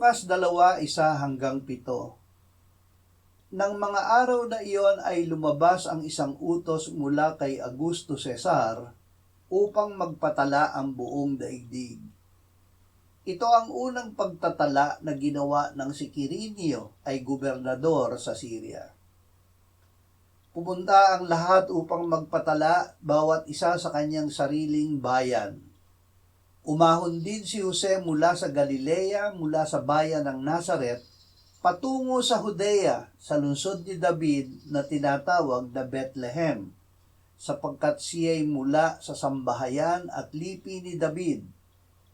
Lukas 2:1-7. Nang mga araw na iyon ay lumabas ang isang utos mula kay Augusto Cesar upang magpatala ang buong daigdig. Ito ang unang pagtatala na ginawa ng si Quirinio ay gobernador sa Syria. Pumunta ang lahat upang magpatala, bawat isa sa kanyang sariling bayan. Umahon din si Jose mula sa Galilea, mula sa bayan ng Nazaret, patungo sa Judea, sa lungsod ni David na tinatawag na Bethlehem, sapagkat siya'y mula sa sambahayan at lipi ni David,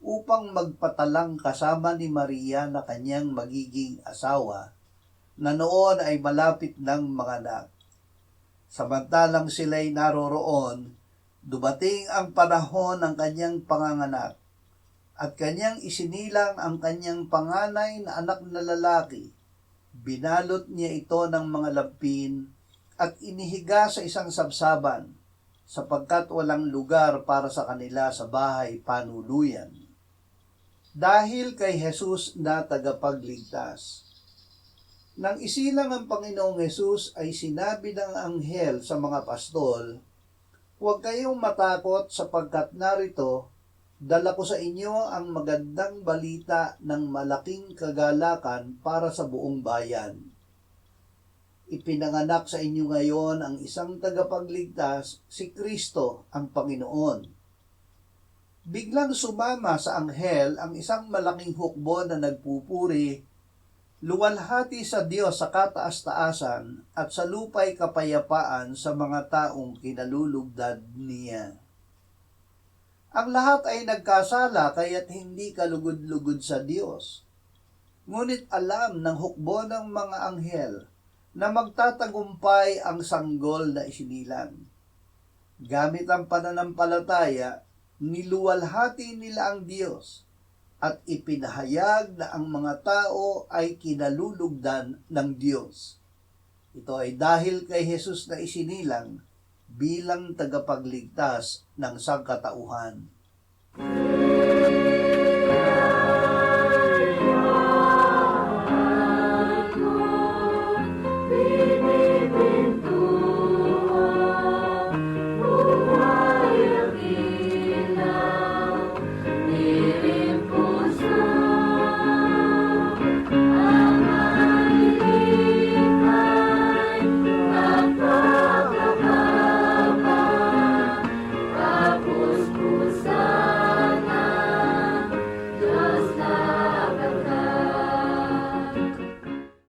upang magpatalang kasama ni Maria na kanyang magiging asawa, na noon ay malapit ng manganak. Samantalang sila'y naroroon, dumating ang panahon ng kanyang panganganak, at kanyang isinilang ang kanyang panganay na anak na lalaki. Binalot niya ito ng mga lampin at inihiga sa isang sabsaban, sapagkat walang lugar para sa kanila sa bahay panuluyan. Dahil kay Jesus na tagapagligtas. Nang isilang ang Panginoong Jesus ay sinabi ng anghel sa mga pastol, "Huwag kayong matakot sapagkat narito, dala ko sa inyo ang magandang balita ng malaking kagalakan para sa buong bayan. Ipinanganak sa inyo ngayon ang isang tagapagligtas, si Kristo ang Panginoon." Biglang sumama sa anghel ang isang malaking hukbo na nagpupuri, "Luwalhati sa Diyos sa kataas-taasan at sa lupa'y kapayapaan sa mga taong kinalulugdan niya." Ang lahat ay nagkasala kaya't hindi kalugod-lugod sa Diyos. Ngunit alam ng hukbo ng mga anghel na magtatagumpay ang sanggol na isinilang. Gamit ang pananampalataya, niluwalhati nila ang Diyos at ipinahayag na ang mga tao ay kinalulugdan ng Diyos. Ito ay dahil kay Jesus na isinilang bilang tagapagligtas ng sangkatauhan.